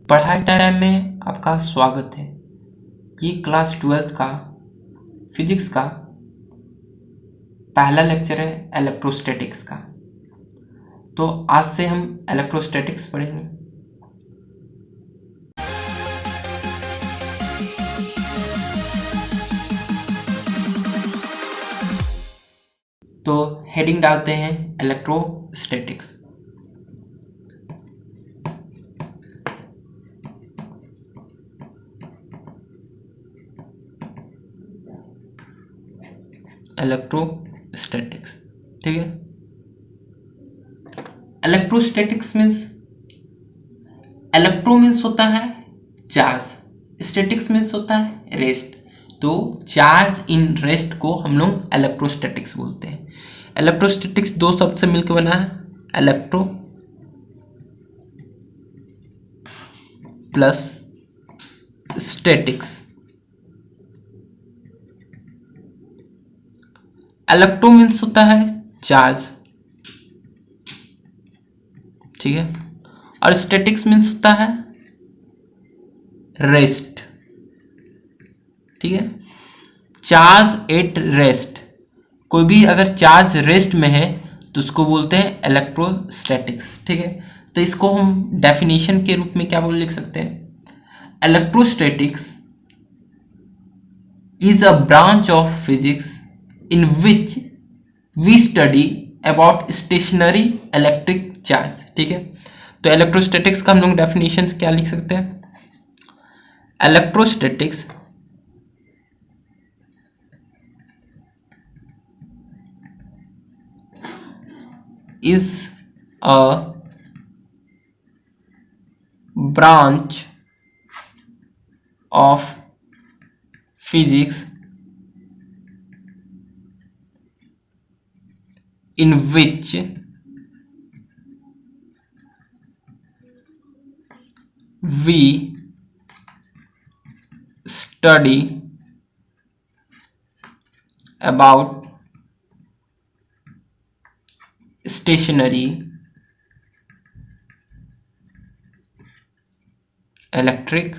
पढ़ाई टाइम में आपका स्वागत है। ये क्लास 12th का फिजिक्स का पहला लेक्चर है इलेक्ट्रोस्टैटिक्स का। तो आज से हम इलेक्ट्रोस्टैटिक्स पढ़ेंगे। तो हेडिंग डालते हैं इलेक्ट्रोस्टैटिक्स। इलेक्ट्रोस्टैटिक्स, ठीक है। इलेक्ट्रोस्टैटिक्स मीन्स इलेक्ट्रो मीन्स होता है चार्ज, स्टैटिक्स मीन्स होता है रेस्ट। तो चार्ज इन रेस्ट को हम लोग इलेक्ट्रोस्टैटिक्स बोलते हैं। इलेक्ट्रोस्टैटिक्स दो शब्द से मिलकर बना है, electro plus statics. Electro means होता है चार्ज, ठीक है, और स्टैटिक्स मीन्स होता है रेस्ट, ठीक है। चार्ज एट रेस्ट, कोई भी अगर चार्ज रेस्ट में है तो उसको बोलते हैं इलेक्ट्रोस्टैटिक्स, ठीक है। तो इसको हम डेफिनेशन के रूप में क्या बोल लिख सकते हैं, electrostatics is a branch of physics in which we study about stationary electric charge, ठीक है। तो इलेक्ट्रोस्टैटिक्स का हम लोग डेफिनेशन क्या लिख सकते हैं, electrostatics is a branch of physics in which we study about stationary electric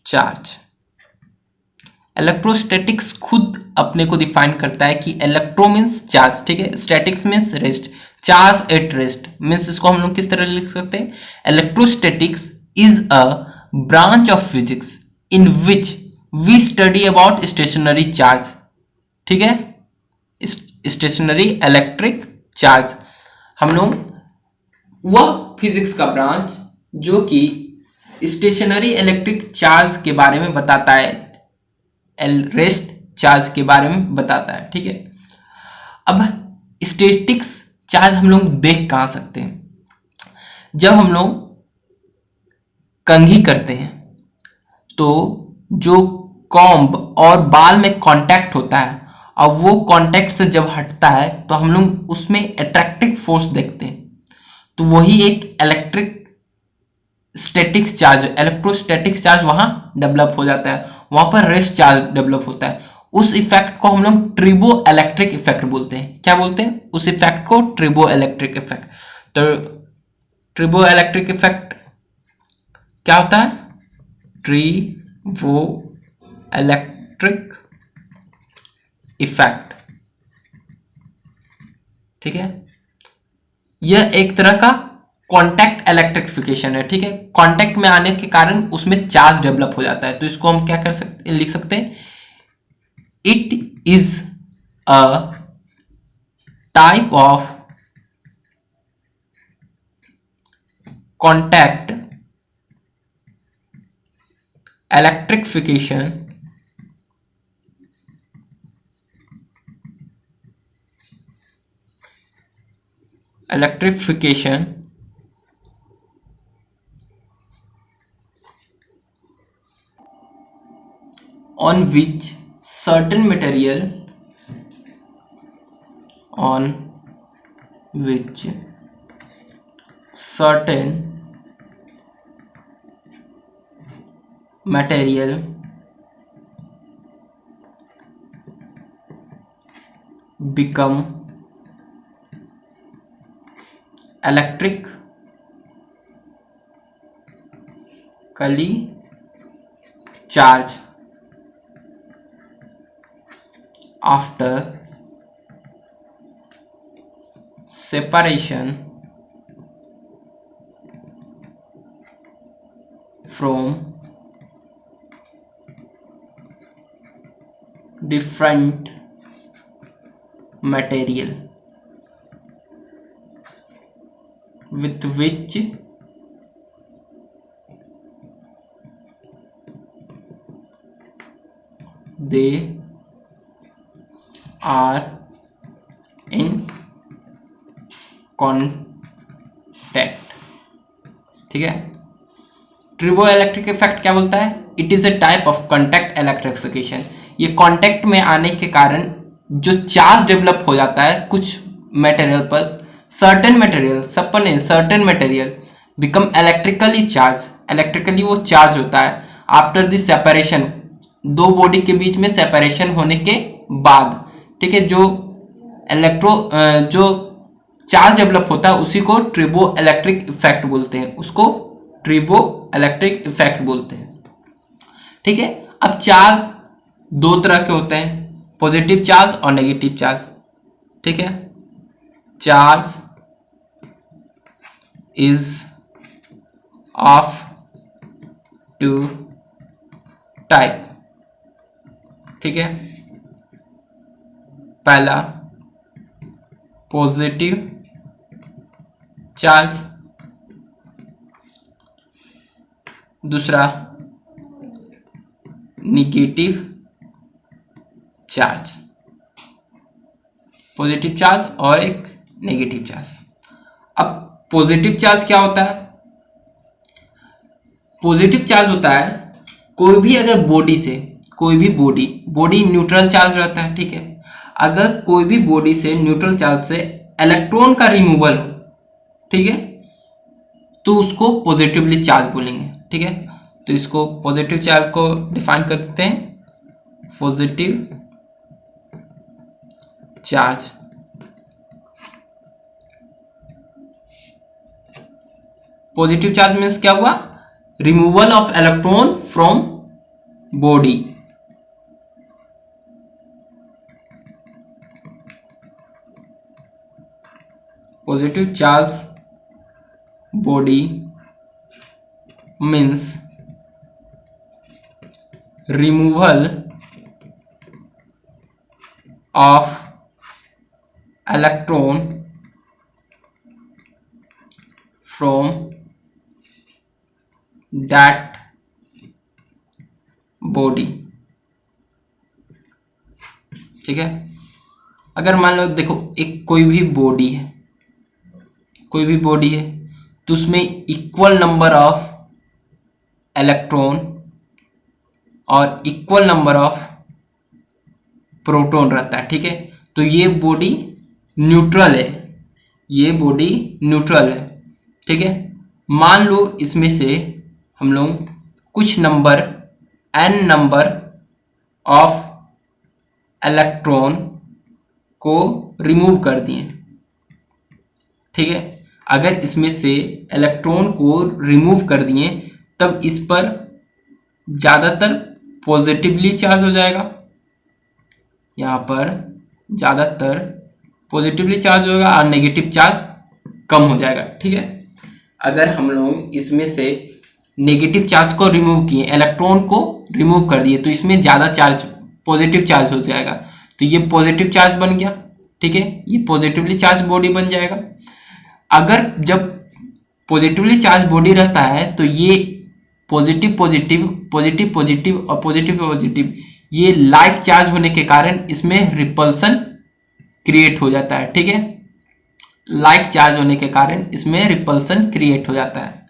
charge. Electrostatics खुद अपने को डिफाइन करता है कि इलेक्ट्रो मीन्स चार्ज, ठीक है, statics means rest, charge at rest means इसको हम लोग किस तरह लिख सकते हैं, electrostatics is a branch of physics in which we study about stationary charge, ठीक है, स्टेशनरी इलेक्ट्रिक चार्ज। हम लोग वह फिजिक्स का ब्रांच जो कि स्टेशनरी इलेक्ट्रिक चार्ज के बारे में बताता है, रेस्ट चार्ज के बारे में बताता है, ठीक है। अब स्टैटिक्स चार्ज हम लोग देख कहां सकते हैं, जब हम लोग कंघी करते हैं तो जो कॉम्ब और बाल में कांटेक्ट होता है, और वो कांटेक्ट से जब हटता है तो हम लोग उसमें अट्रैक्टिव फोर्स देखते हैं। तो वही एक electric statics charge, electrostatics charge वहां डेवलप हो जाता है, वहां पर रेस्ट चार्ज डेवलप होता है। उस इफेक्ट को हम लोग ट्रिबो इलेक्ट्रिक इफेक्ट बोलते हैं। क्या बोलते हैं उस इफेक्ट को, ट्रिबो इलेक्ट्रिक इफेक्ट। तो ट्रिबो इलेक्ट्रिक इफेक्ट क्या होता है, ट्रिबो इलेक्ट्रिक इफेक्ट, ठीक है। यह एक तरह का कॉन्टैक्ट इलेक्ट्रिफिकेशन है, ठीक है। कॉन्टैक्ट में आने के कारण उसमें चार्ज डेवलप हो जाता है। तो इसको हम क्या कर सकते, लिख सकते हैं, it is a type of contact electrification on which certain material become electrically charged after separation from different material with which they are in contact। ठीक है, ट्रिबो इलेक्ट्रिक इफेक्ट क्या बोलता है? It is a type of contact electrification. ये contact में आने के कारण जो चार्ज डेवलप हो जाता है कुछ मटेरियल पर, सर्टेन मटेरियल, सब पर नहीं, certain material become electrically charge, electrically वो चार्ज होता है आफ्टर द सेपरेशन, दो बॉडी के बीच में सेपरेशन होने के बाद। ठीक है, जो चार्ज डेवलप होता है उसी को ट्रिबो इलेक्ट्रिक इफेक्ट बोलते हैं, उसको ट्रिबो इलेक्ट्रिक इफेक्ट बोलते हैं। ठीक है, अब चार्ज दो तरह के होते हैं, पॉजिटिव चार्ज और नेगेटिव चार्ज। ठीक है, charge is of two type. ठीक है, पहला पॉजिटिव चार्ज, दूसरा निगेटिव चार्ज। पॉजिटिव चार्ज और एक नेगेटिव चार्ज। अब पॉजिटिव चार्ज क्या होता है? पॉजिटिव चार्ज होता है कोई भी अगर बॉडी से, कोई भी बॉडी न्यूट्रल चार्ज रहता है। ठीक है, अगर कोई भी बॉडी से न्यूट्रल चार्ज से इलेक्ट्रॉन का रिमूवल हो, ठीक है, तो उसको पॉजिटिवली चार्ज बोलेंगे। ठीक है, तो इसको पॉजिटिव चार्ज को डिफाइन कर देते हैं, positive charge. Positive charge means क्या हुआ? Removal of electron from body. Positive charge body means removal of electron from that body। ठीक है, अगर मान लो देखो एक कोई भी बॉडी है, कोई भी बॉडी है तो उसमें इक्वल नंबर ऑफ इलेक्ट्रॉन और इक्वल नंबर ऑफ प्रोटॉन रहता है। ठीक है, तो ये बॉडी न्यूट्रल है, ये बॉडी न्यूट्रल है। ठीक है, मान लो इसमें से हम लोग कुछ number n number of electron को रिमूव कर दिए। ठीक है, अगर इसमें से इलेक्ट्रॉन को रिमूव कर दिए तब इस पर ज़्यादातर पॉजिटिवली चार्ज हो जाएगा, यहाँ पर ज़्यादातर पॉजिटिवली चार्ज होगा और नेगेटिव चार्ज कम हो जाएगा। ठीक है, अगर हम लोग इसमें से नेगेटिव चार्ज को रिमूव किए, इलेक्ट्रॉन को रिमूव कर दिए, तो इसमें ज़्यादा चार्ज पॉजिटिव चार्ज हो जाएगा, तो ये पॉजिटिव चार्ज बन गया। ठीक है, ये पॉजिटिवली चार्ज बॉडी बन जाएगा। अगर जब पॉजिटिवली चार्ज बॉडी रहता है तो ये पॉजिटिव पॉजिटिव पॉजिटिव पॉजिटिव और पॉजिटिव पॉजिटिव ये लाइक चार्ज होने के कारण इसमें रिपल्सन क्रिएट हो जाता है। ठीक है, लाइक चार्ज होने के कारण इसमें रिपल्सन क्रिएट हो जाता है।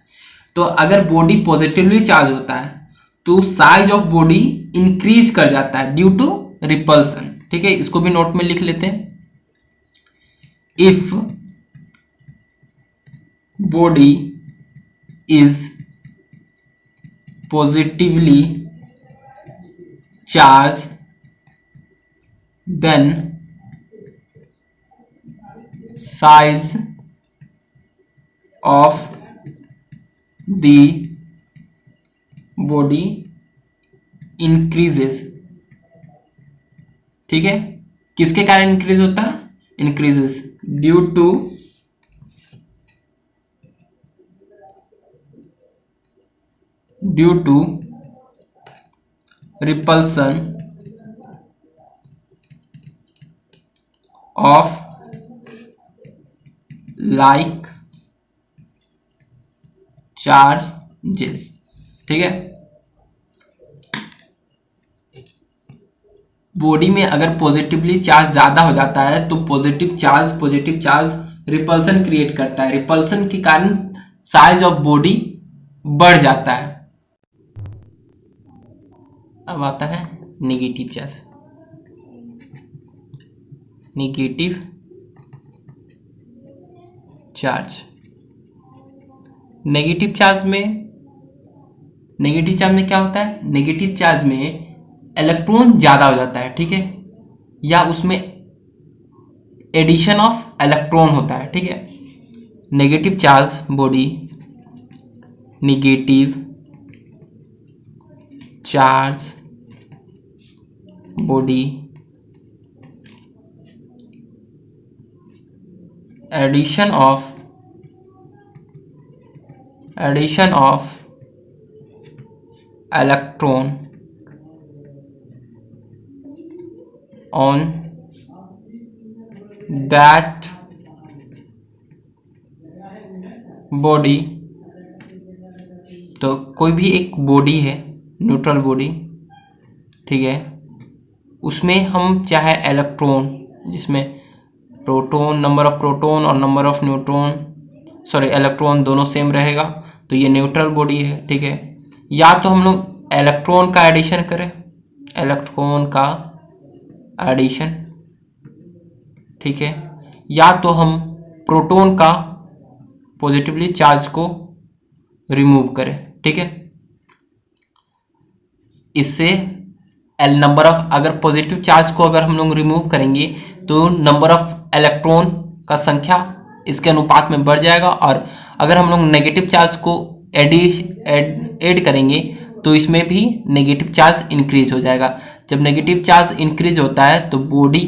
तो अगर बॉडी पॉजिटिवली चार्ज होता है तो साइज ऑफ बॉडी इंक्रीज कर जाता है ड्यू टू रिपल्सन। ठीक है, इसको भी नोट में लिख लेते हैं। If body is positively charged then size of the body increases. ठीक है, किसके कारण इंक्रीज होता है? Increases due to repulsion of like charges. ठीक है, बॉडी में अगर पॉजिटिवली चार्ज ज्यादा हो जाता है तो पॉजिटिव चार्ज रिपल्सन क्रिएट करता है। रिपल्सन के कारण साइज ऑफ बॉडी बढ़ जाता है। अब आता है नेगेटिव चार्ज। नेगेटिव चार्ज में क्या होता है? नेगेटिव चार्ज में इलेक्ट्रॉन ज्यादा हो जाता है। ठीक है, या उसमें एडिशन ऑफ इलेक्ट्रॉन होता है। ठीक है, negative charge body, negative charge body addition of electron on that body। तो कोई भी एक बॉडी है, न्यूट्रल बॉडी, ठीक है, उसमें हम चाहे इलेक्ट्रॉन, जिसमें प्रोटॉन, नंबर ऑफ प्रोटॉन और नंबर ऑफ इलेक्ट्रॉन दोनों सेम रहेगा, तो ये न्यूट्रल बॉडी है। ठीक है, या तो हम लोग इलेक्ट्रॉन का एडिशन करें, ठीक है, या तो हम प्रोटॉन का पॉजिटिवली चार्ज को रिमूव करें। ठीक है, इससे नंबर ऑफ, अगर पॉजिटिव चार्ज को अगर हम लोग रिमूव करेंगे तो नंबर ऑफ इलेक्ट्रॉन का संख्या इसके अनुपात में बढ़ जाएगा, और अगर हम लोग नेगेटिव चार्ज को ऐड करेंगे तो इसमें भी नेगेटिव चार्ज इंक्रीज हो जाएगा। जब नेगेटिव चार्ज इंक्रीज होता है तो बॉडी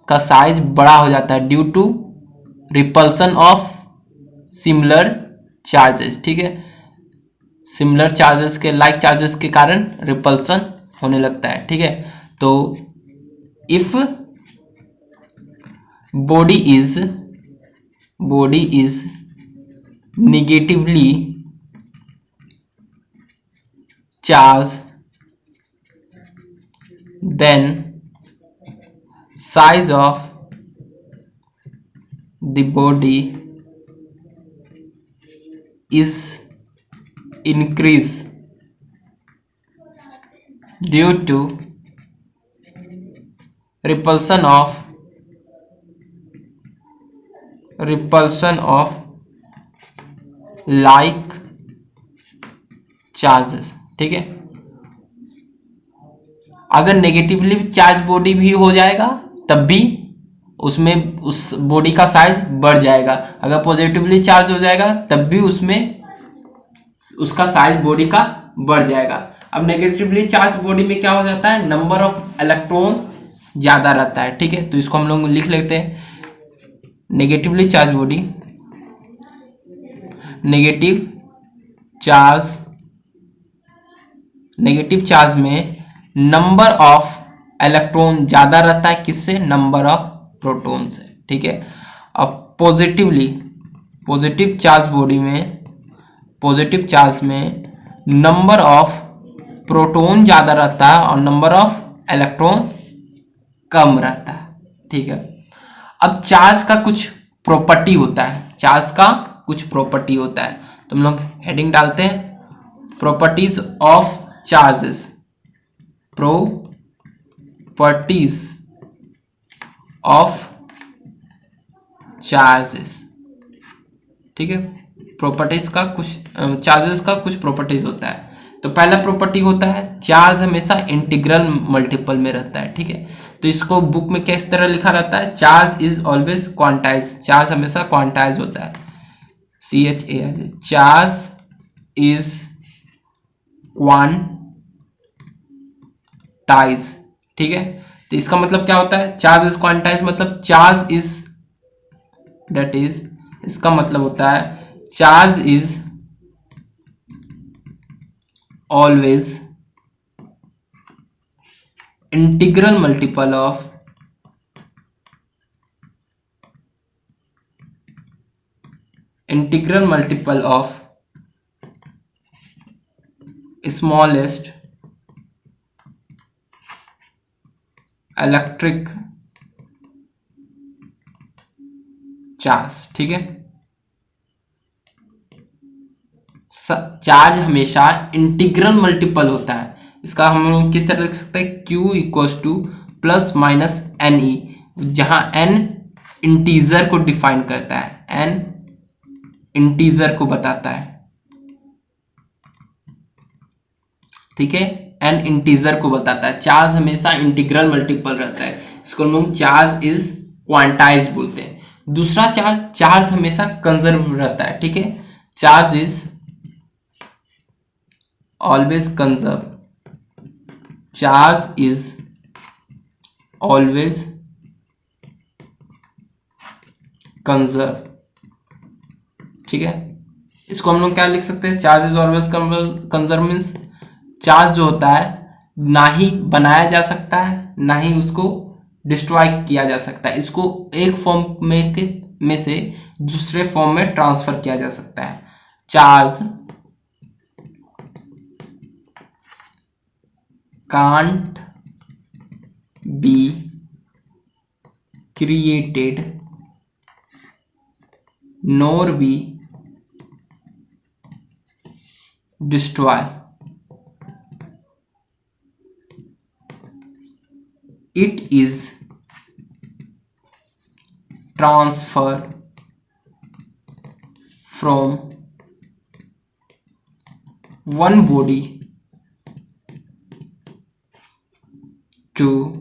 का साइज बड़ा हो जाता है due to repulsion of similar charges. ठीक है, सिमिलर चार्जेस के, लाइक चार्जेस के कारण रिपल्सन होने लगता है। ठीक है, तो if body is negatively charged, then size of the body is increased due to repulsion of like charges. ठीक है, अगर नेगेटिवली चार्ज बॉडी भी हो जाएगा तब भी उसमें उस बॉडी का साइज बढ़ जाएगा, अगर पॉजिटिवली चार्ज हो जाएगा तब भी उसमें उसका साइज बॉडी का बढ़ जाएगा। अब नेगेटिवली चार्ज बॉडी में क्या हो जाता है? नंबर ऑफ इलेक्ट्रॉन ज्यादा रहता है। ठीक है, तो इसको हम लोग लिख लेते हैं, negatively charge body, negative charge में नंबर ऑफ इलेक्ट्रॉन ज्यादा रहता है, किससे? नंबर ऑफ प्रोटॉन से। ठीक है, अब पॉजिटिव चार्ज बॉडी में, पॉजिटिव चार्ज में नंबर ऑफ प्रोटॉन ज्यादा रहता है और नंबर ऑफ इलेक्ट्रॉन कम रहता है। ठीक है, अब चार्ज का कुछ प्रॉपर्टी होता है, तो हम लोग हेडिंग डालते हैं, प्रॉपर्टीज ऑफ चार्जेस, ठीक है, प्रॉपर्टीज का कुछ, चार्जेस का कुछ प्रॉपर्टीज होता है। तो पहला प्रॉपर्टी होता है चार्ज हमेशा इंटीग्रल मल्टीपल में रहता है। ठीक है, तो तो इसको बुक में किस तरह लिखा रहता है, charge is always quantize, charge हमेशा क्वांटाइज होता है, CHARJ, चार्ज इज क्वांटाइज, ठीक है। तो इसका मतलब क्या होता है, चार्ज इज क्वांटाइज मतलब चार्ज इज, दैट इज, इसका मतलब होता है charge is always integral multiple of smallest electric charge, ठीक है। चार्ज हमेशा इंटीग्रल मल्टीपल होता है, इसका हम लोग किस तरह लिख सकते हैं, Q equals to plus minus N E, जहां n इंटीजर को डिफाइन करता है, n इंटीजर को बताता है, ठीक है, n इंटीजर को बताता है। चार्ज हमेशा इंटीग्रल मल्टीपल रहता है, इसको हम लोग चार्ज इज क्वांटाइज बोलते हैं। दूसरा चार्ज हमेशा कंजर्व रहता है, ठीक है, charge is always conserve, charge is always conserve, ठीक है। इसको हम लोग क्या लिख सकते हैं, charge is always conserve means charge जो होता है ना ही बनाया जा सकता है ना ही उसको डिस्ट्रॉय किया जा सकता है, इसको एक फॉर्म में से दूसरे फॉर्म में ट्रांसफर किया जा सकता है। Charge can't be created nor be destroy, it is transfer from one body to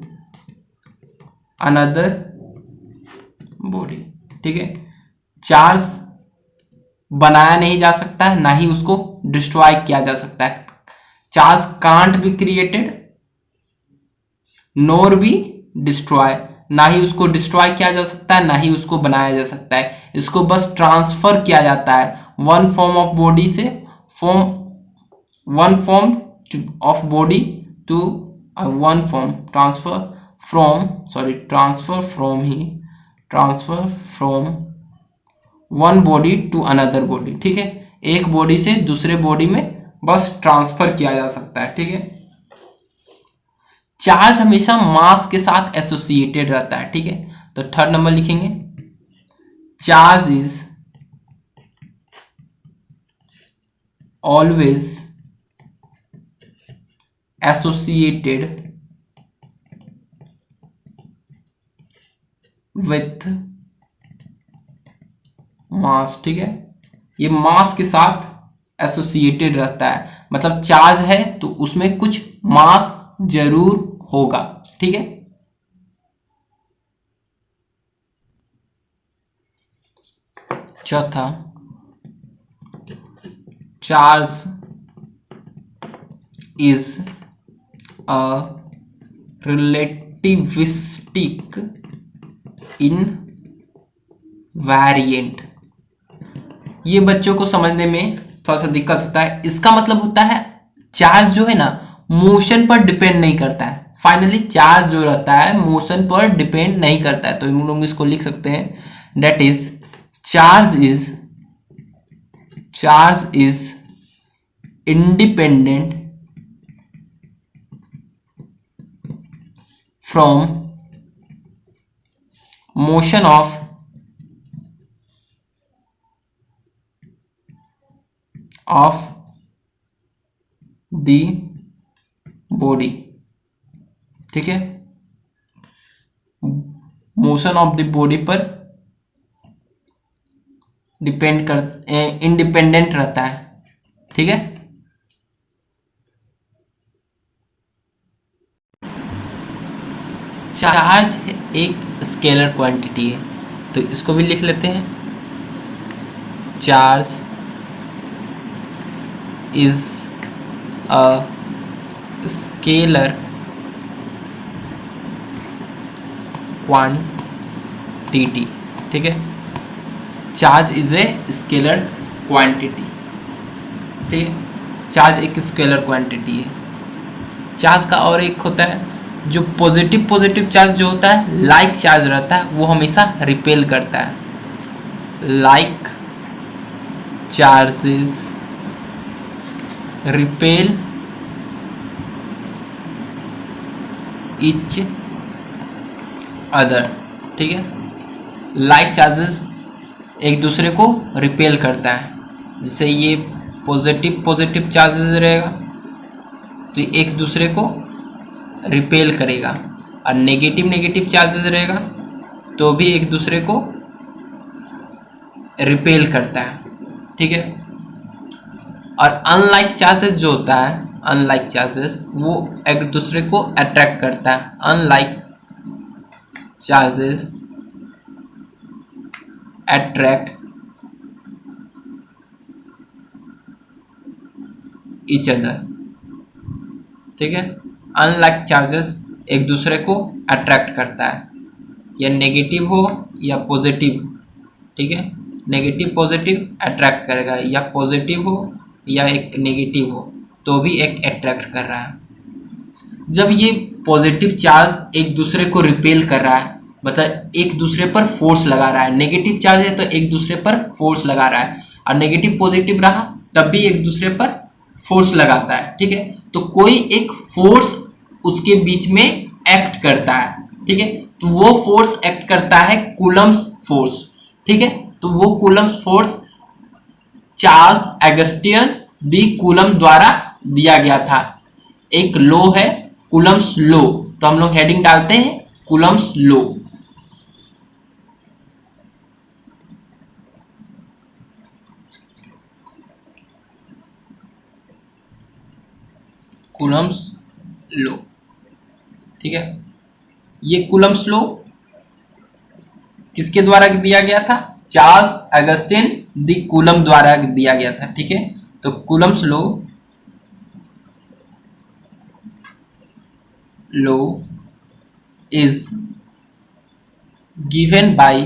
another body, ठीक है। चार्ज बनाया नहीं जा सकता है ना ही उसको डिस्ट्रॉय किया जा सकता है, charge can't be created NOR be destroy, ना ही उसको डिस्ट्रॉय किया जा सकता है ना ही उसको बनाया जा सकता है, इसको बस ट्रांसफर किया जाता है वन फॉर्म ऑफ बॉडी से one form of body to one form, transfer from one body to another body, ठीक है, एक बॉडी से दूसरे बॉडी में बस ट्रांसफर किया जा सकता है, ठीक है। चार्ज हमेशा मास के साथ एसोसिएटेड रहता है, ठीक है। तो थर्ड नंबर लिखेंगे, charge is always associated with mass, ठीक है, ये मास के साथ एसोसिएटेड रहता है, मतलब चार्ज है तो उसमें कुछ मास जरूर होगा, ठीक है। चौथा, charge is a relativistic invariant, ये बच्चों को समझने में थोड़ा सा दिक्कत होता है, इसका मतलब होता है चार्ज जो है ना मोशन पर डिपेंड नहीं करता है, फाइनली चार्ज जो रहता है मोशन पर डिपेंड नहीं करता है, तो हम लोग इसको लिख सकते हैं, that is charge is independent from motion of the body, ठीक है, मोशन ऑफ द बॉडी पर इंडिपेंडेंट रहता है, ठीक है। चार्ज एक स्केलर क्वांटिटी है, तो इसको भी लिख लेते हैं। Charge is a scalar quantity, ठीक है। Charge is a scalar quantity, ठीक है। चार्ज एक स्केलर क्वांटिटी है। चार्ज का और एक होता है जो पॉजिटिव चार्ज जो होता है, लाइक चार्ज रहता है, वो हमेशा रिपेल करता है। Like charges repel each other, ठीक है। लाइक चार्जेस एक दूसरे को रिपेल करता है। जैसे ये पॉजिटिव चार्जेस रहेगा तो एक दूसरे को रिपेल करेगा, और नेगेटिव चार्जेस रहेगा तो भी एक दूसरे को रिपेल करता है, ठीक है। और अनलाइक चार्जेस जो होता है, अनलाइक चार्जेस वो एक दूसरे को अट्रैक्ट करता है। Unlike charges attract each other, ठीक है। अनलाइक चार्जेस एक दूसरे को अट्रैक्ट करता है, या नेगेटिव हो या पॉजिटिव, ठीक है। नेगेटिव पॉजिटिव अट्रैक्ट करेगा, या पॉजिटिव हो या एक नेगेटिव हो तो भी एक अट्रैक्ट कर रहा है। जब ये पॉजिटिव चार्ज एक दूसरे को रिपेल कर रहा है, मतलब एक दूसरे पर फोर्स लगा रहा है, नेगेटिव चार्ज है तो एक दूसरे पर फोर्स लगा रहा है, और नेगेटिव पॉजिटिव रहा तब भी एक दूसरे पर फोर्स लगाता है, ठीक है। तो कोई एक फोर्स उसके बीच में एक्ट करता है, ठीक है। तो वो फोर्स एक्ट करता है कूलम्स फोर्स, ठीक है। तो वो Coulomb's force Charles Augustine D coulomb द्वारा दिया गया था। एक लॉ है कूलम्स लॉ, तो हम लोग हेडिंग डालते हैं कूलम्स लॉ। कूलम्स लॉ, ठीक है। ये कूलम्स लॉ किसके द्वारा दिया गया था? चार्ल्स अगस्टिन दी कूलम द्वारा दिया गया था, ठीक है। तो Coulomb's law is given by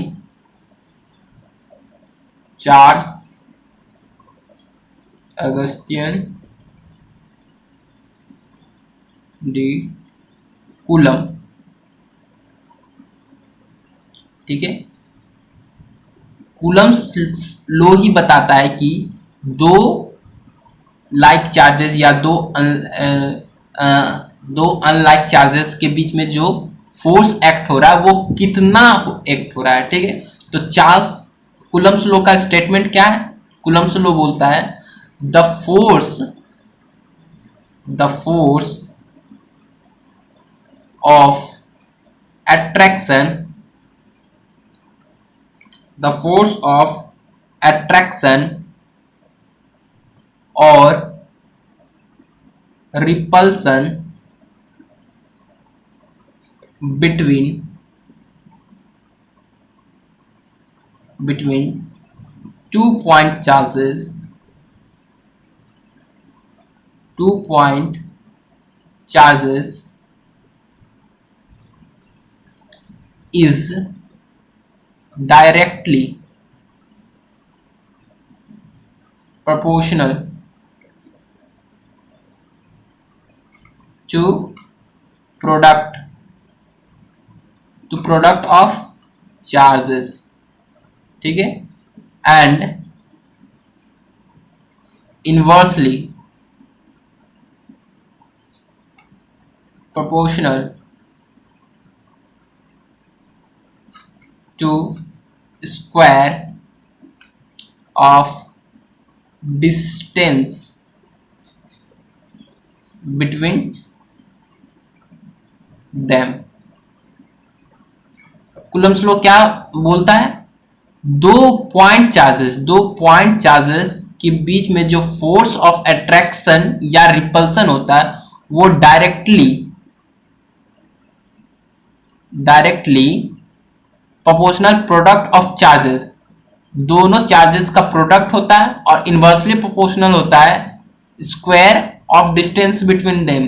Charles Augustine D coulomb, ठीक है। कूलम्स लॉ ही बताता है कि दो लाइक चार्जेस या दो अनलाइक चार्जेस के बीच में जो फोर्स एक्ट हो रहा है वो कितना एक्ट हो रहा है, ठीक है। तो चार्ल्स कूलम्स लॉ का स्टेटमेंट क्या है? कूलम्स लॉ बोलता है the force of attraction, the force of attraction or repulsion between two point charges is directly proportional to product of charges, ठीक है, and inversely proportional to square of distance between them। Coulomb's law क्या बोलता है? दो point charges के बीच में जो force of attraction या रिपल्सन होता है वो directly directly proportional product of charges, दोनों चार्जेस का प्रोडक्ट होता है, और इनवर्सली प्रोपोर्शनल होता है square of distance between them.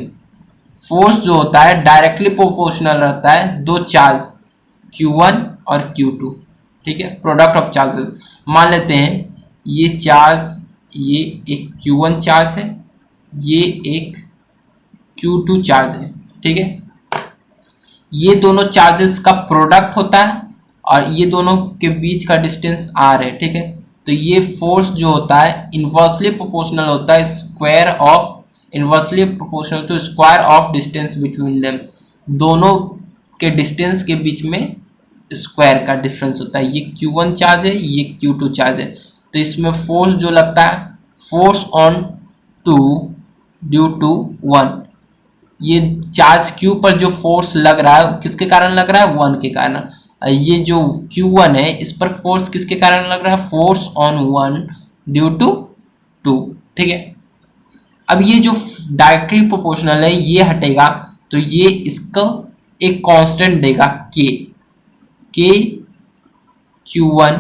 Force जो होता है डायरेक्टली प्रोपोर्शनल रहता है दो चार्ज Q1 और Q2, ठीक है, प्रोडक्ट ऑफ चार्जेस। मान लेते हैं ये चार्ज, ये एक Q1 चार्ज है, ये एक Q2 चार्ज है, ठीक है। ये दोनों चार्जेस का प्रोडक्ट होता है और ये दोनों के बीच का डिस्टेंस r है, ठीक है। तो ये फोर्स जो होता है इनवर्सली प्रोपोर्शनल होता है square of, inversely proportional to square of distance between them, दोनों के डिस्टेंस के बीच में स्क्वायर का डिफरेंस होता है। ये Q1 चार्ज है, ये Q2 चार्ज है, तो इसमें फोर्स जो लगता है फोर्स ऑन 2 ड्यू टू 1, ये चार्ज Q पर जो फोर्स लग रहा है किसके कारण लग रहा है, 1 के कारण। ये जो Q1 है इस पर फोर्स किसके कारण लग रहा है, फोर्स ऑन 1 ड्यू टू 2, ठीक है। अब ये जो डायरेक्टली प्रोपोर्शनल है ये हटेगा, तो ये इसको एक कांस्टेंट देगा K Q1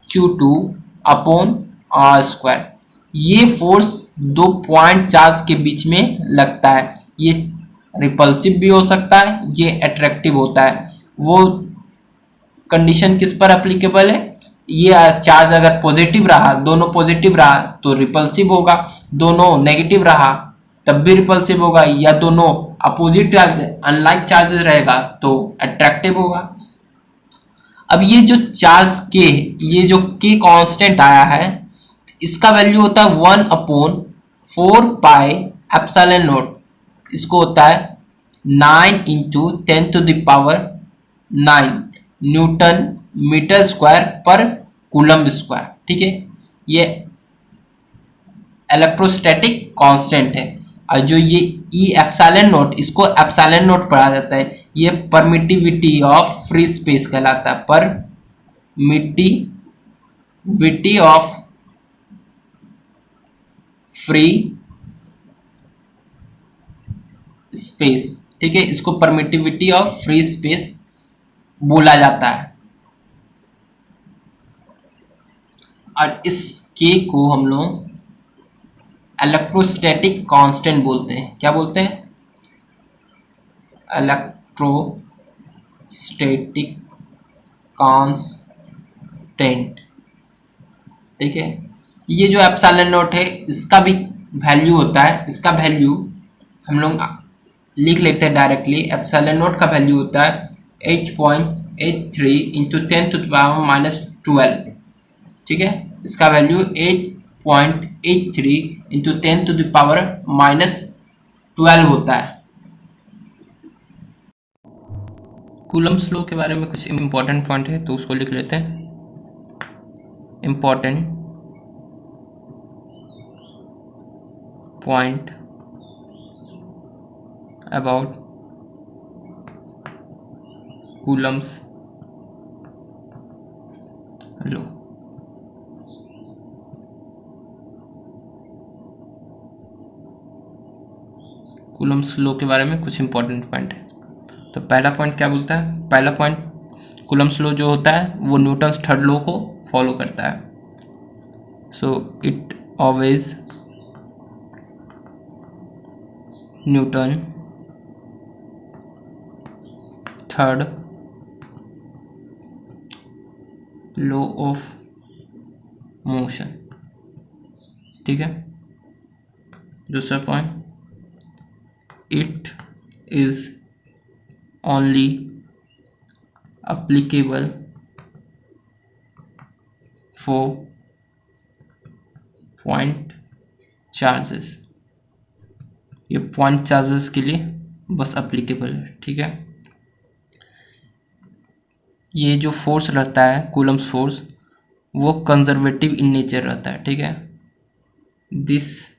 Q2 upon R square. ये फोर्स दो पॉइंट चार्ज के बीच में लगता है, ये रिपल्सिव भी हो सकता है, ये अट्रैक्टिव होता है। वो कंडीशन किस पर एप्लीकेबल है, ये चार्ज अगर पॉजिटिव रहा, दोनों पॉजिटिव रहा तो रिपल्सिव होगा, दोनों नेगेटिव रहा तब भी रिपल्सिव होगा, या दोनों अपोजिट चार्ज अनलाइक चार्ज रहेगा तो अट्रैक्टिव होगा। अब ये जो चार्ज के, ये जो के कांस्टेंट आया है इसका वैल्यू होता है 1/4πε0, इसको होता है 9 इंटू 10⁹ न्यूटन मीटर स्क्वायर पर कूलम्ब स्क्वायर, ठीक है। ये इलेक्ट्रोस्टैटिक कांस्टेंट है। और जो ये E एप्सिलॉन नोट, इसको एप्सिलॉन नोट पढ़ा जाता है, ये परमिटिविटी ऑफ फ्री स्पेस कहलाता है, परमिटिविटी ऑफ फ्री स्पेस, ठीक है, इसको परमिटिविटी ऑफ फ्री स्पेस बोला जाता है। और इस K को हम लोग इलेक्ट्रोस्टैटिक कांस्टेंट बोलते हैं। क्या बोलते हैं, इलेक्ट्रोस्टैटिक कांस्टेंट, ठीक है। ये जो एप्सिलॉन नोट है इसका भी वैल्यू होता है, इसका वैल्यू हम लोग लिख लेते हैं डायरेक्टली। एप्सिलॉन नोट का वैल्यू होता है 8.83 इंटू 10⁻⁻12, ठीक है। इसका वैल्यू 8.83 इंटू 10⁻⁻12 होता है। कूलम्ब्स लॉ के बारे में कुछ इंपॉर्टेंट पॉइंट है तो उसको लिख लेते हैं। Important point about Coulomb's law. Coulomb's law के बारे में कुछ इंपॉर्टेंट पॉइंट है। तो पहला पॉइंट क्या बोलता है, पहला पॉइंट कूलम्ब्स लॉ जो होता है वो न्यूटन्स थर्ड लॉ को फॉलो करता है। So it always Newton third law of motion, ठीक है। दूसरा point, it is only applicable for point charges, ये पॉइंट चार्जेस के लिए बस अप्लीकेबल है, ठीक है। ये जो फोर्स रहता है कूलम्ब्स फोर्स वो कंजर्वेटिव इन नेचर रहता है, ठीक है। This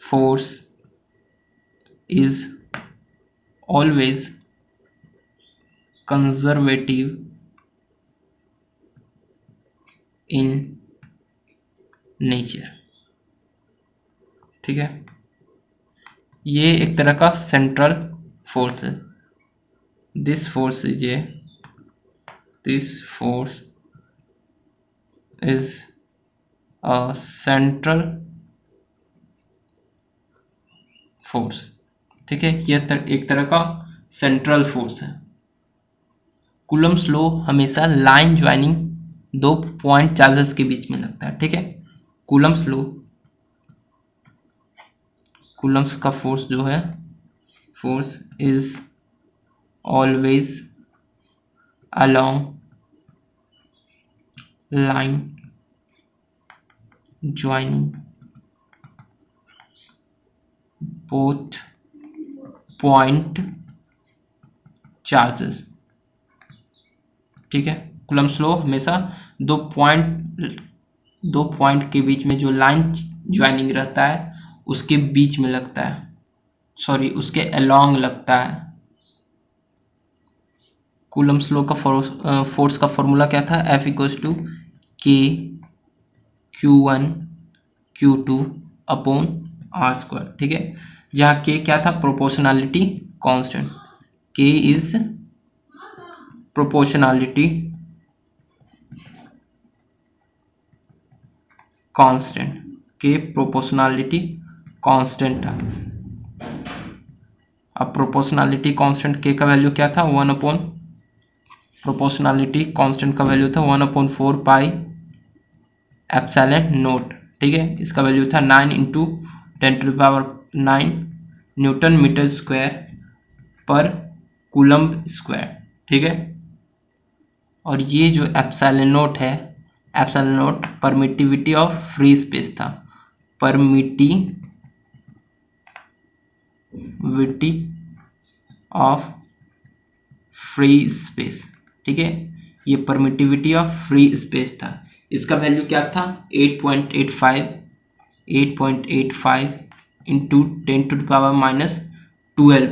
force is always conservative in nature, ठीक है। ये एक तरह का सेंट्रल फोर्स है, this force is a central force. ठीक है, यह एक तरह का सेंट्रल फोर्स है। कूलम्स लॉ हमेशा लाइन ज्वाइनिंग दो पॉइंट चार्जेस के बीच में लगता है। ठीक है, कूलम्स लॉ, कूलम्स का फोर्स जो है, force is always along line joining both point charges. ठीक है, कूलम्स लॉ हमेशा दो पॉइंट के बीच में जो लाइन ज्वाइनिंग रहता है उसके बीच में लगता है, सॉरी उसके अलोंग लगता है। कूलम्स लॉ का फोर्स का फॉर्मूला क्या था? F इक्वल्स टू के Q1 Q2 upon R square. ठीक है, जहाँ के क्या था? Proportionality constant. के इज प्रोपोर्शनैलिटी कांस्टेंट, के प्रोपोर्शनैलिटी कांस्टेंट था। अब प्रोपोर्शनैलिटी कांस्टेंट के का वैल्यू क्या था? 1 अपॉन, प्रोपोर्शनैलिटी कांस्टेंट का वैल्यू था 1/4 पाई एप्सिलॉन नॉट। ठीक है, इसका वैल्यू था 9 इंटू 10⁹ न्यूटन मीटर स्क्वायर पर कूलम्ब स्क्वायर। ठीक है, और ये जो एप्सिलॉन नॉट है, epsilon not permittivity of free space था, परमिटिविटी ऑफ फ्री स्पेस। ठीक है, ये परमिटिविटी ऑफ फ्री स्पेस था। इसका वैल्यू क्या था? 8.85 इंटू 10⁻⁻12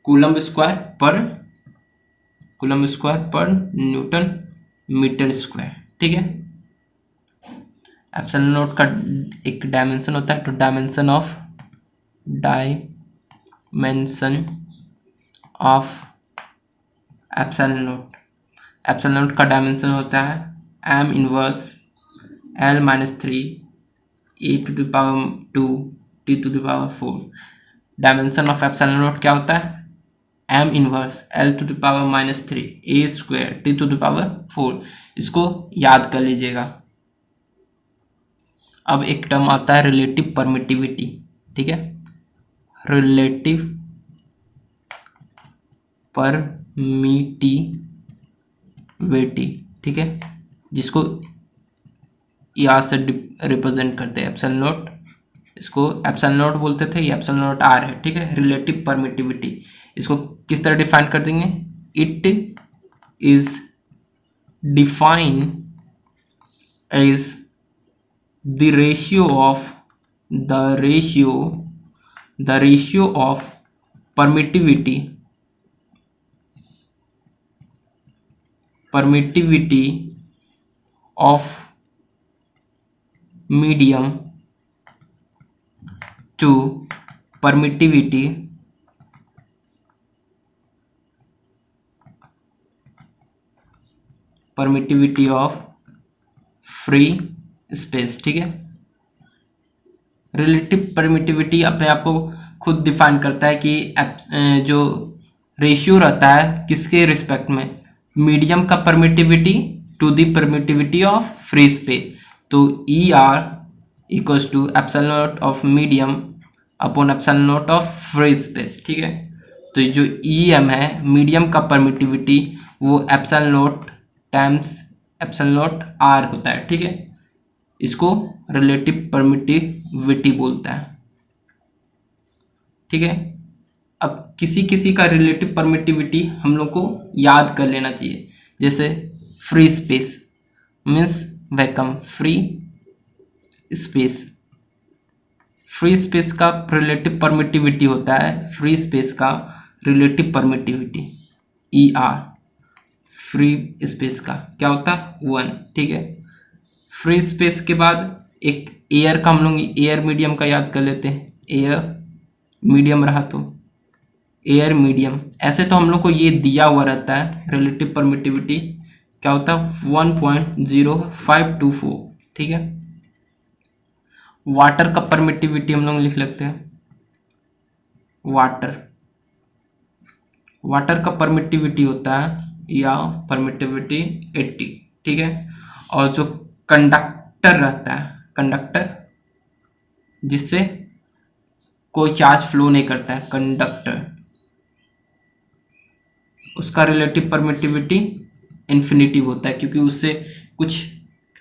कूलम्ब स्क्वायर पर न्यूटन मीटर स्क्वायर। ठीक है, एप्सिलॉन नॉट का एक डायमेंशन होता है, तो डायमेंशन ऑफ एप्सिलॉन नॉट का डायमेंशन होता है m inverse L-3 e⁻²T⁴। Dimension of epsilon not क्या होता है? m inverse L⁻³ A²T⁴। इसको याद कर लीजिएगा। अब एक टर्म आता है रिलेटिव परमिटिविटी। ठीक है, रिलेटिव परमिटिविटी। ठीक है, जिसको यहाँ से रिप्रेजेंट करते हैं एप्सिलॉन नॉट, इसको एप्सिलॉन नॉट बोलते थे, ये एप्सिलॉन नॉट आर है। ठीक है, रिलेटिव परमिटिविटी इसको किस तरह डिफाइन कर देंगे? It is define as the ratio of permittivity of medium to permittivity of free space। ठीक है, रिलेटिव परमिटिविटी अपने आप को खुद डिफाइन करता है कि जो रेशियो रहता है किसके रिस्पेक्ट में? मीडियम का permittivity to the permittivity of free space. तो ER equals to epsilon naught of medium upon epsilon naught of free space. ठीक है, तो जो EM है मीडियम का परमिटिविटी, वो epsilon not times epsilon not R होता है। ठीक है, इसको रिलेटिव परमिटिविटी बोलता है। ठीक है, अब किसी का रिलेटिव परमिटिविटी हम लोग को याद कर लेना चाहिए। जैसे free space means vacuum, free space का रिलेटिव परमिटिविटी होता है, फ्री स्पेस का relative permittivity ER, free space का क्या होता है? 1। ठीक है, फ्री स्पेस के बाद एक एयर का हम लोग एयर मीडियम का याद कर लेते हैं। एयर मीडियम रहा तो एयर मीडियम, ऐसे तो हम लोग को ये दिया हुआ रहता है। रिलेटिव परमिटिविटी क्या होता है 1.0524, ठीक है। वाटर का परमिटिविटी हम लोग लिख लेते हैं, वाटर का परमिटिविटी होता है या परमिटिविटी 80, ठीक है। और जो कंडक्टर रहता है, कंडक्टर जिससे कोई चार्ज फ्लो नहीं करता है, कंडक्टर, उसका रिलेटिव परमिटिविटी इन्फिनिटिव होता है, क्योंकि उससे कुछ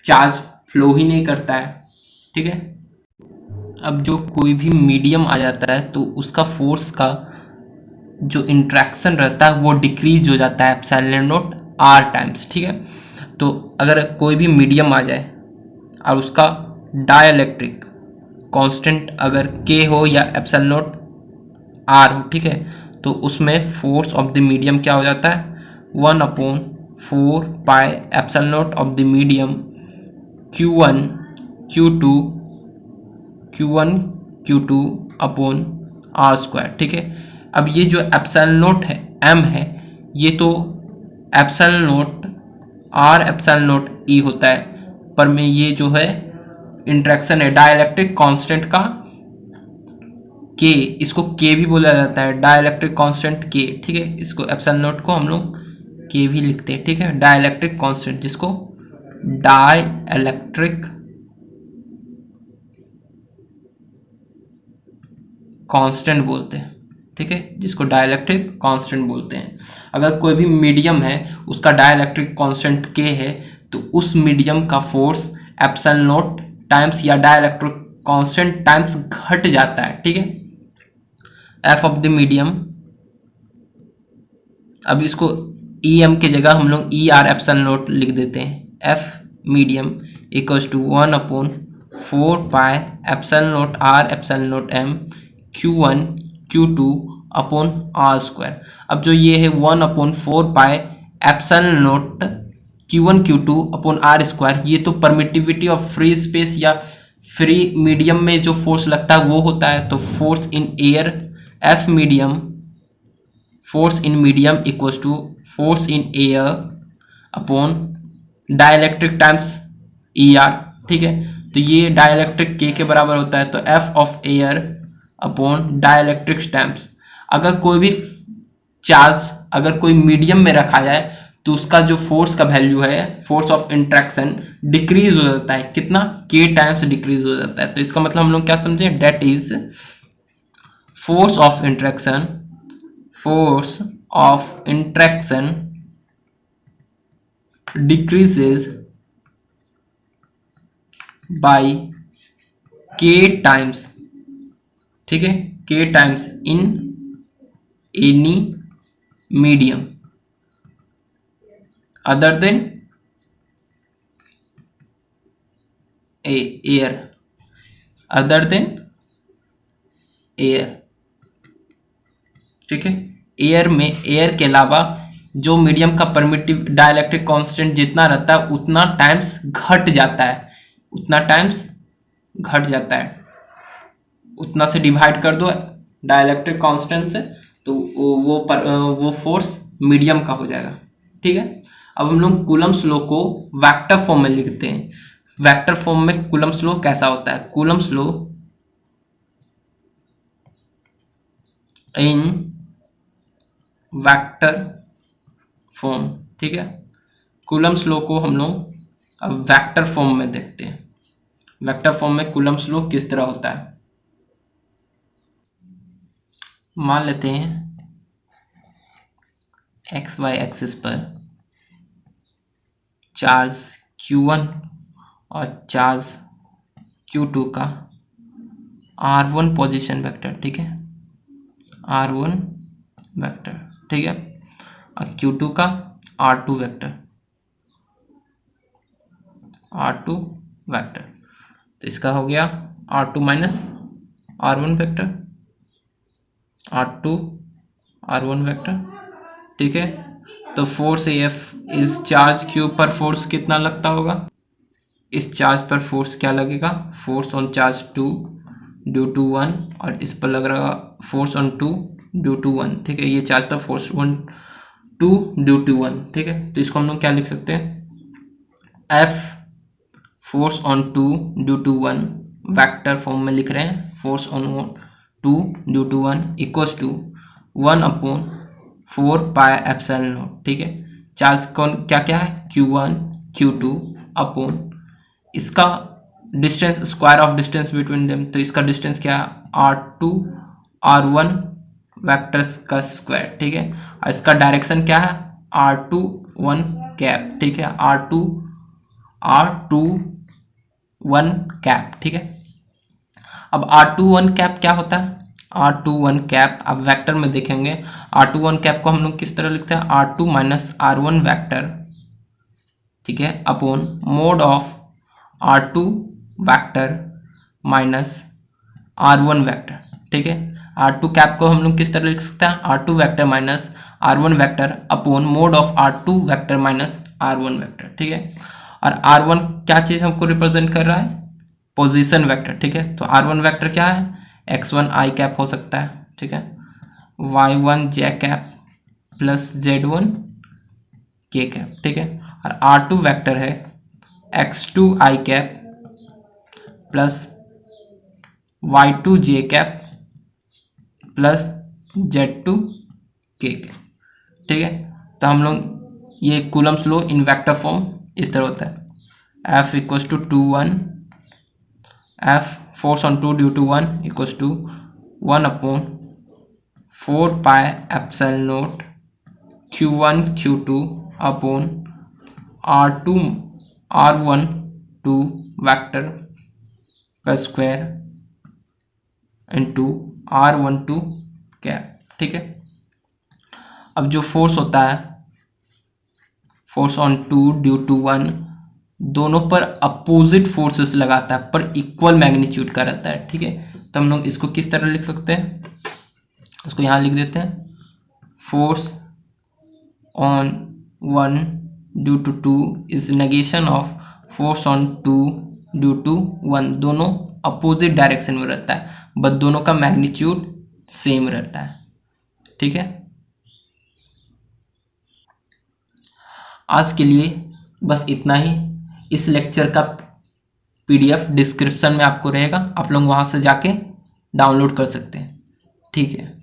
चार्ज फ्लो ही नहीं करता है, ठीक है। अब जो कोई भी मीडियम आ जाता है तो उसका फोर्स का जो इंट्रैक्शन रहता है वो डिक्रीज हो जाता है एप्सिलॉन नॉट आर टाइम्स, ठीक है। तो अगर कोई भी मीडियम आ जाए और उसका डाइलेक्ट्रिक कांस्टेंट अगर के हो या एप्सिलॉन नॉट आर हो, ठीक है, तो उसमें फोर्स ऑफ द मीडियम क्या हो जाता है 1/4 pi epsilon naught of the medium Q1 Q2 upon R square, ठीक है। अब ये जो एप्सिलॉन नॉट है m है, ये तो epsilon naught are epsilon naught E होता है, पर में ये जो है इंट्रैक्शन है डाइलेक्ट्रिक कांस्टेंट का के, इसको के भी बोला जाता है, डाइलेक्ट्रिक कांस्टेंट के, ठीक है। इसको एप्सिलॉन नॉट को हम लोग के भी लिखते हैं, ठीक है। डाइलेक्ट्रिक कांस्टेंट जिसको डाइलेक्ट्रिक कांस्टेंट बोलते हैं, ठीक है, जिसको डाइलेक्ट्रिक कांस्टेंट बोलते हैं। अगर कोई भी मीडियम है उसका डाइलेक्ट्रिक कांस्टेंट के है, तो उस मीडियम का फोर्स एप्सिलॉन नॉट टाइम्स या डाइलेक्ट्रिक कांस्टेंट टाइम्स घट जाता है, ठीक है। एफ ऑफ द मीडियम, अब इसको ई एम की जगह हम लोग ई आर एप्सिलॉन नॉट लिख देते हैं। F medium equals to 1/4 pi epsilon naught are epsilon naught M Q1 Q2 upon R square. अब जो ये है 1/4 pi epsilon naught Q1 Q2 upon R square, ये तो परमिटिविटी ऑफ फ्री स्पेस या फ्री मीडियम में जो फोर्स लगता है वो होता है। तो force in air F medium, force in medium equals to force in air upon dielectric times E are, ठीक है। तो ये डाइलेक्ट्रिक के बराबर होता है, तो F of air upon dielectric times. अगर कोई भी चार्ज अगर कोई मीडियम में रखा जाए तो उसका जो फोर्स का वैल्यू है, फोर्स ऑफ इंट्रैक्शन डिक्रीज हो जाता है, कितना के टाइम्स डिक्रीज हो जाता है। तो इसका मतलब हम लोग क्या समझे, that is force of interaction decreases by k times, ठीक है, k times in any medium other than air, ठीक है। एयर के अलावा जो मीडियम का परमिटिव डाइलेक्ट्रिक कांस्टेंट जितना रहता है उतना टाइम्स घट जाता है, उतना से डिवाइड कर दो डाइलेक्ट्रिक कांस्टेंट से, तो वो फोर्स मीडियम का हो जाएगा, ठीक है। अब हम लोग कूलम्ब्स लॉ को वेक्टर फॉर्म में लिखते हैं। वेक्टर फॉर्म में कूलम्ब्स लॉ कैसा होता है, Coulomb's law in vector form, ठीक है। कूलम्ब्स लॉ को हम लोग अब वेक्टर फॉर्म में देखते हैं। वेक्टर फॉर्म में कूलम्ब्स लॉ किस तरह होता है, मान लेते हैं एक्स वाई एक्सिस पर चार्ज Q1 और चार्ज Q2 का R1 पोजीशन वेक्टर, ठीक है, R1 वेक्टर, ठीक है, और Q2 का R2 वेक्टर। तो इसका हो गया R2 minus R1 vector, R1 vector, ठीक है। तो फोर्स AF इस चार्ज Q पर फोर्स कितना लगता होगा, इस चार्ज पर फोर्स क्या लगेगा, force on charge 2 due to 1, और इस पर लग रहा फोर्स ऑन 2 ड्यू टू 1, ठीक है। ये चार्ज था फोर्स 1 2 ड्यू टू 1, ठीक है। तो इसको हम लोग क्या लिख सकते हैं, F force on 2 due to 1 vector form में लिख रहे हैं, force on 2 due to 1 equals to 1/4 pi epsilon naught, ठीक है। चार्ज कौन क्या क्या है, Q1 Q2 अपॉन इसका distance, square of distance between them, तो इसका डिस्टेंस क्या है R2 R1 वेक्टर्स का स्क्वायर, ठीक है। और इसका डायरेक्शन क्या है R2 1 कैप, ठीक है, R2 1 कैप, ठीक है। अब R2 1 कैप क्या होता है, R2 1 कैप अब वेक्टर में देखेंगे, R2 1 कैप को हम लोग किस तरह लिखते हैं, R2 माइनस R1 वेक्टर, ठीक है, upon mode of R2 vector minus R1 vector, ठीक है। R2 कैप को हम लोग किस तरह लिख सकते हैं, R2 vector minus R1 vector upon mode of R2 vector minus R1 vector, ठीक है। और R1 क्या चीज हमको रिप्रेजेंट कर रहा है, पोजीशन वेक्टर, ठीक है। तो R1 वेक्टर क्या है, x1 i कैप हो सकता है, ठीक है, y1 j cap plus z1 k cap, ठीक है। और R2 वेक्टर है x2 i cap plus y2 j cap plus z2 k cap, ठीक है। तो हम लोग ये Coulomb's law in vector form इस तरह होता है, F equals to 2 1 F force on 2 due to 1 equals to 1/4 pi epsilon naught Q1 Q2 upon R2 R1 2 vector का स्क्वायर इनटू R12 कैप, ठीक है। अब जो फोर्स होता है, फोर्स ऑन 2 ड्यू टू 1 दोनों पर अपोजिट फोर्सेस लगाता है पर इक्वल मैग्नीट्यूड का रहता है, ठीक है। तो हम लोग इसको किस तरह लिख सकते हैं, इसको यहाँ लिख देते हैं, force on 1 due to 2 is negation of force on 2 due to 1, दोनों अपोजिट डायरेक्शन में रहता है बट दोनों का मैग्नीट्यूड सेम रहता है, ठीक है। आज के लिए बस इतना ही। इस लेक्चर का PDF डिस्क्रिप्शन में आपको रहेगा, आप लोग वहां से जाके डाउनलोड कर सकते हैं, ठीक है।